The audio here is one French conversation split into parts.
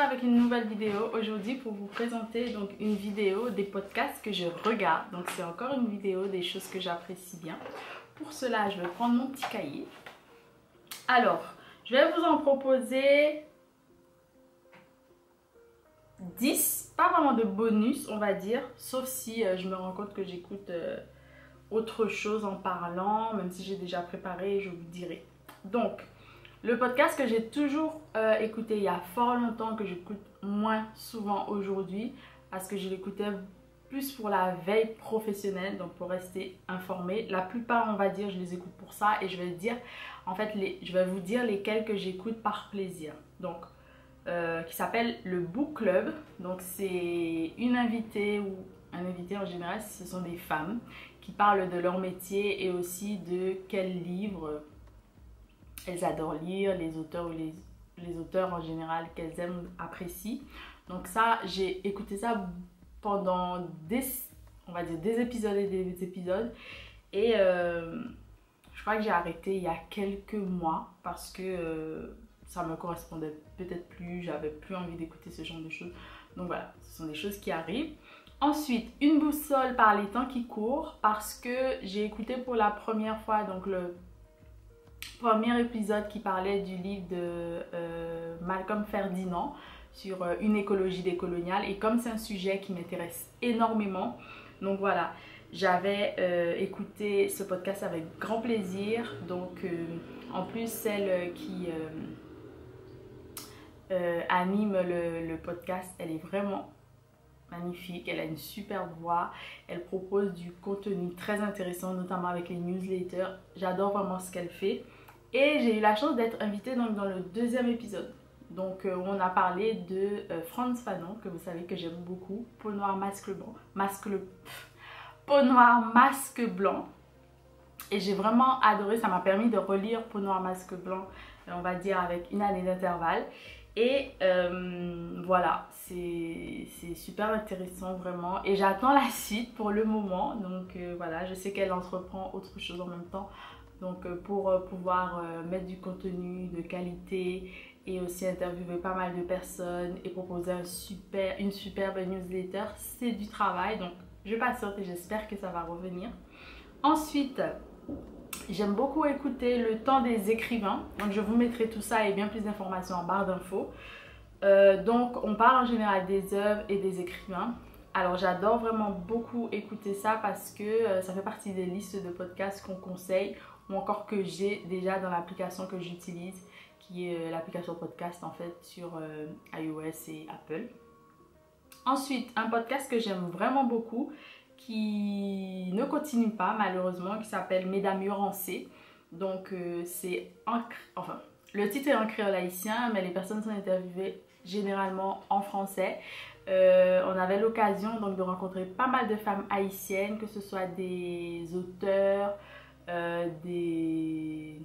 avec une nouvelle vidéo aujourd'hui pour vous présenter donc une vidéo des podcasts que je regarde. Donc c'est encore une vidéo des choses que j'apprécie bien. Pour cela, je vais prendre mon petit cahier. Alors, je vais vous en proposer 10, pas vraiment de bonus on va dire, sauf si je me rends compte que j'écoute autre chose en parlant, même si j'ai déjà préparé, je vous dirai. Donc, le podcast que j'ai toujours écouté il y a fort longtemps, que j'écoute moins souvent aujourd'hui, parce que je l'écoutais plus pour la veille professionnelle, donc pour rester informée. La plupart, on va dire, je les écoute pour ça, et je vais dire, en fait, je vais vous dire lesquels que j'écoute par plaisir. Donc, qui s'appelle le Book Club. Donc, c'est une invitée ou un invité en général, ce sont des femmes qui parlent de leur métier et aussi de quels livres elles adorent lire, les auteurs ou les auteurs en général qu'elles aiment, apprécient. Donc ça, j'ai écouté ça pendant on va dire des épisodes et des épisodes. Et je crois que j'ai arrêté il y a quelques mois parce que ça me correspondait peut-être plus, j'avais plus envie d'écouter ce genre de choses. Donc voilà, ce sont des choses qui arrivent. Ensuite, une boussole par les temps qui courent, parce que j'ai écouté pour la première fois donc le premier épisode qui parlait du livre de Malcolm Ferdinand sur une écologie décoloniale, et comme c'est un sujet qui m'intéresse énormément, donc voilà, j'avais écouté ce podcast avec grand plaisir. Donc en plus, celle qui anime le podcast, elle est vraiment magnifique, elle a une super voix, elle propose du contenu très intéressant, notamment avec les newsletters. J'adore vraiment ce qu'elle fait. Et j'ai eu la chance d'être invitée donc dans le deuxième épisode, donc où on a parlé de Frantz Fanon, que vous savez que j'aime beaucoup, Peau noire masque blanc, Peau noire masque blanc. Et j'ai vraiment adoré, ça m'a permis de relire Peau noire masque blanc, on va dire avec une année d'intervalle. Et voilà, c'est super intéressant vraiment. Et j'attends la suite pour le moment. Donc voilà, je sais qu'elle entreprend autre chose en même temps. Donc pour pouvoir mettre du contenu de qualité et aussi interviewer pas mal de personnes et proposer une superbe newsletter, c'est du travail. Donc je patiente et j'espère que ça va revenir. Ensuite, j'aime beaucoup écouter Le Temps des écrivains. Donc je vous mettrai tout ça et bien plus d'informations en barre d'infos. Donc on parle en général des œuvres et des écrivains. Alors j'adore vraiment beaucoup écouter ça parce que ça fait partie des listes de podcasts qu'on conseille, ou encore que j'ai déjà dans l'application que j'utilise, qui est l'application podcast en fait sur iOS et Apple. Ensuite, un podcast que j'aime vraiment beaucoup, qui ne continue pas malheureusement, qui s'appelle Mesdames Urancées. Donc enfin, le titre est en créole haïtien, mais les personnes sont interviewées généralement en français. On avait l'occasion donc de rencontrer pas mal de femmes haïtiennes, que ce soit des auteurs, des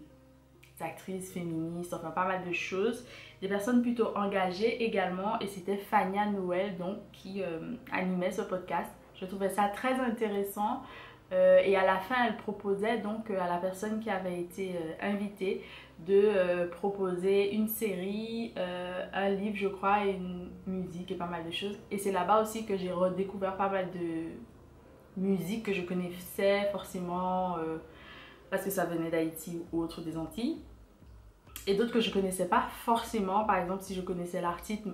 actrices féministes, enfin pas mal de choses, des personnes plutôt engagées également. Et c'était Fania Noël donc qui animait ce podcast. Je trouvais ça très intéressant. Et à la fin, elle proposait donc à la personne qui avait été invitée de proposer une série, un livre je crois, et une musique et pas mal de choses. Et c'est là-bas aussi que j'ai redécouvert pas mal de musique que je connaissais forcément parce que ça venait d'Haïti ou autre des Antilles. Et d'autres que je connaissais pas forcément, par exemple si je connaissais l'artiste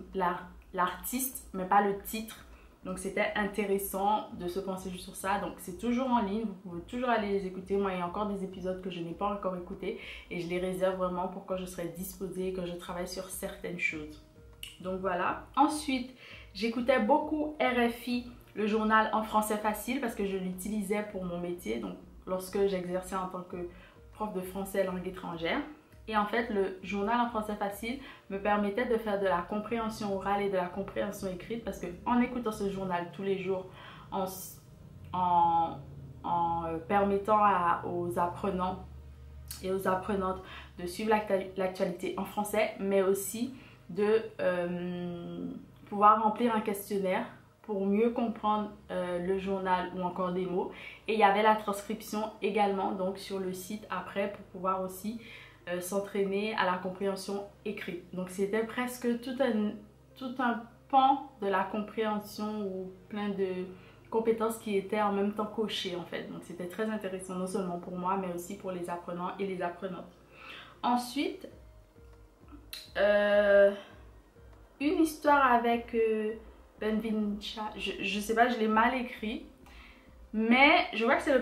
mais pas le titre. Donc c'était intéressant de se pencher sur ça. Donc c'est toujours en ligne, vous pouvez toujours aller les écouter. Moi il y a encore des épisodes que je n'ai pas encore écoutés et je les réserve vraiment pour quand je serai disposée, quand je travaille sur certaines choses. Donc voilà. Ensuite, j'écoutais beaucoup RFI, le journal en français facile, parce que je l'utilisais pour mon métier, donc lorsque j'exerçais en tant que prof de français langue étrangère. Et en fait, le journal en français facile me permettait de faire de la compréhension orale et de la compréhension écrite, parce qu'en écoutant ce journal tous les jours, en permettant aux apprenants et aux apprenantes de suivre l'actualité en français, mais aussi de pouvoir remplir un questionnaire pour mieux comprendre le journal ou encore des mots. Et il y avait la transcription également donc sur le site après pour pouvoir aussi s'entraîner à la compréhension écrite. Donc c'était presque tout tout un pan de la compréhension ou plein de compétences qui étaient en même temps cochées en fait. Donc c'était très intéressant, non seulement pour moi, mais aussi pour les apprenants et les apprenantes. Ensuite, une histoire avec Ben Vincha, je sais pas, je l'ai mal écrit, mais je vois que c'est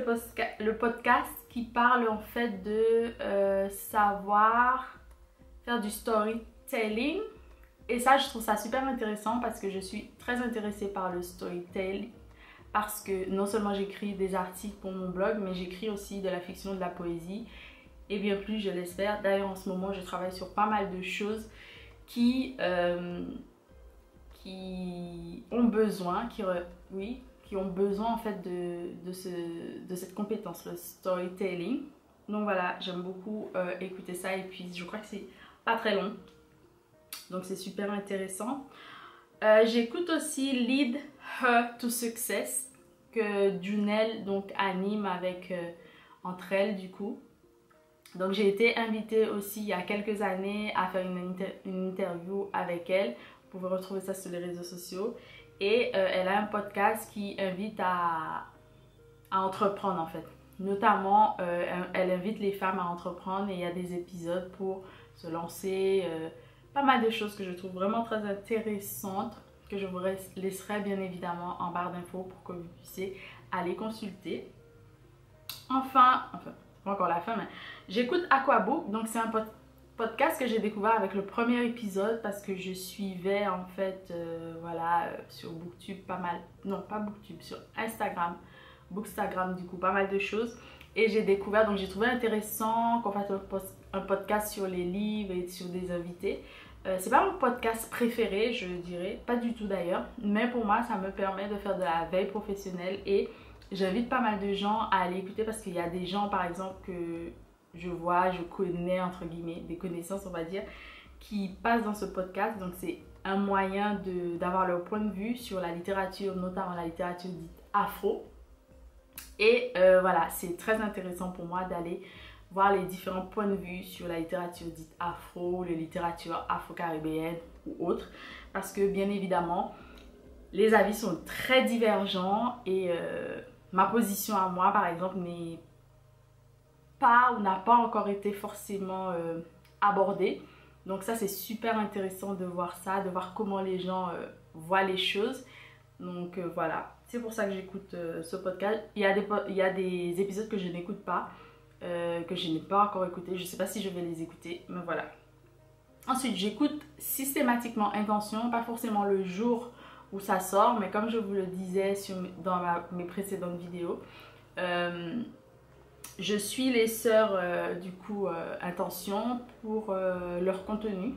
le podcast qui parle en fait de savoir faire du storytelling. Et ça, je trouve ça super intéressant parce que je suis très intéressée par le storytelling. Parce que non seulement j'écris des articles pour mon blog, mais j'écris aussi de la fiction, de la poésie. Et bien plus, je l'espère. D'ailleurs, en ce moment, je travaille sur pas mal de choses qui ont besoin, qui ont besoin en fait de cette compétence, le storytelling. Donc voilà, j'aime beaucoup écouter ça et puis je crois que c'est pas très long. Donc c'est super intéressant. J'écoute aussi Lead Her to Success que Junelle donc anime avec entre elles du coup. Donc j'ai été invitée aussi il y a quelques années à faire une interview avec elle. Vous pouvez retrouver ça sur les réseaux sociaux. Et elle a un podcast qui invite à entreprendre en fait. Notamment, elle invite les femmes à entreprendre et il y a des épisodes pour se lancer. Pas mal de choses que je trouve vraiment très intéressantes, que je vous laisserai bien évidemment en barre d'infos pour que vous puissiez aller consulter. Enfin, pas encore la fin, mais j'écoute Aquabook. Donc c'est un podcast que j'ai découvert avec le premier épisode parce que je suivais en fait, voilà, sur Booktube pas mal, non pas Booktube, sur Instagram, Bookstagram du coup, pas mal de choses. Et j'ai découvert, donc j'ai trouvé intéressant qu'on fasse un podcast sur les livres et sur des invités. C'est pas mon podcast préféré, je dirais, pas du tout d'ailleurs, mais pour moi ça me permet de faire de la veille professionnelle et j'invite pas mal de gens à aller écouter parce qu'il y a des gens par exemple que je vois, je connais entre guillemets, des connaissances on va dire, qui passent dans ce podcast. Donc c'est un moyen d'avoir leur point de vue sur la littérature, notamment la littérature dite afro. Et voilà, c'est très intéressant pour moi d'aller voir les différents points de vue sur la littérature dite afro, les littératures afro-caribéennes ou autres. Parce que bien évidemment, les avis sont très divergents et ma position à moi par exemple n'est pas ou n'a pas encore été forcément abordée. Donc ça c'est super intéressant de voir ça, de voir comment les gens voient les choses. Donc voilà, c'est pour ça que j'écoute ce podcast. Il y a des épisodes que je n'écoute pas, que je n'ai pas encore écouté. Je ne sais pas si je vais les écouter, mais voilà. Ensuite, j'écoute systématiquement Intention, pas forcément le jour où ça sort, mais comme je vous le disais dans mes précédentes vidéos, je suis les sœurs du coup Intention pour leur contenu.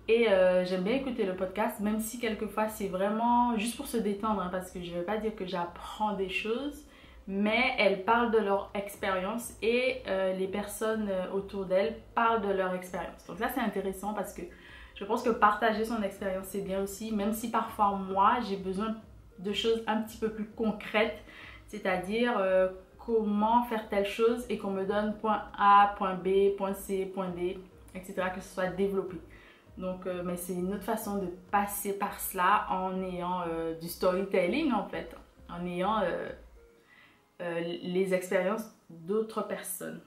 Et j'aime bien écouter le podcast, même si quelquefois c'est vraiment juste pour se détendre, hein, parce que je ne veux pas dire que j'apprends des choses, mais elles parlent de leur expérience et les personnes autour d'elles parlent de leur expérience. Donc ça c'est intéressant parce que je pense que partager son expérience c'est bien aussi, même si parfois moi j'ai besoin de choses un petit peu plus concrètes, c'est-à-dire comment faire telle chose et qu'on me donne point A, point B, point C, point D, etc. que ce soit développé. Donc, mais c'est une autre façon de passer par cela en ayant du storytelling en fait, en ayant les expériences d'autres personnes.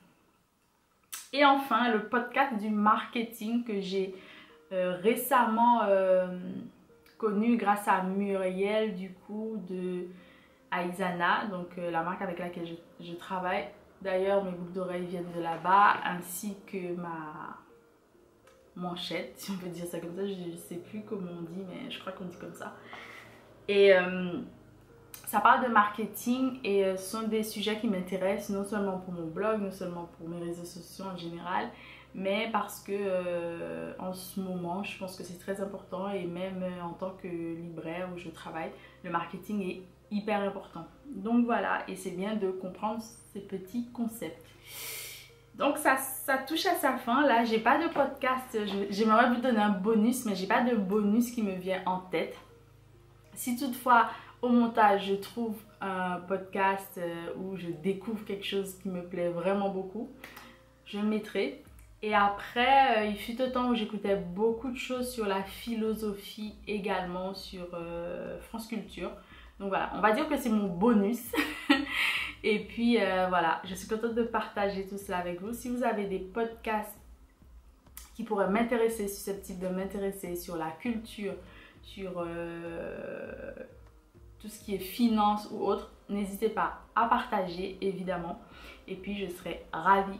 Et enfin, le podcast du marketing que j'ai récemment connu grâce à Muriel du coup de Aizana, donc la marque avec laquelle je travaille. D'ailleurs, mes boucles d'oreilles viennent de là-bas, ainsi que ma manchette, si on peut dire ça comme ça, je ne sais plus comment on dit, mais je crois qu'on dit comme ça. Et ça parle de marketing et ce sont des sujets qui m'intéressent, non seulement pour mon blog, non seulement pour mes réseaux sociaux en général, mais parce que en ce moment, je pense que c'est très important et même en tant que libraire où je travaille, le marketing est hyper important. Donc voilà, et c'est bien de comprendre ces petits concepts. Donc ça touche à sa fin. Là, j'ai pas de podcast. J'aimerais vous donner un bonus, mais j'ai pas de bonus qui me vient en tête. Si toutefois, au montage, je trouve un podcast où je découvre quelque chose qui me plaît vraiment beaucoup, je le mettrai. Et après, il fut un temps où j'écoutais beaucoup de choses sur la philosophie également sur France Culture. Donc voilà, on va dire que c'est mon bonus. Et puis voilà, je suis contente de partager tout cela avec vous. Si vous avez des podcasts qui pourraient m'intéresser, susceptibles de m'intéresser sur la culture, sur tout ce qui est finance ou autre, n'hésitez pas à partager évidemment. Et puis je serai ravie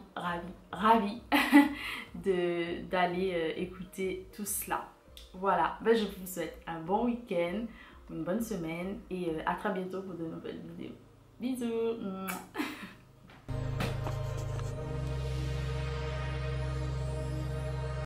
d'aller écouter tout cela. Voilà, ben, je vous souhaite un bon week-end, une bonne semaine et à très bientôt pour de nouvelles vidéos. Bisous.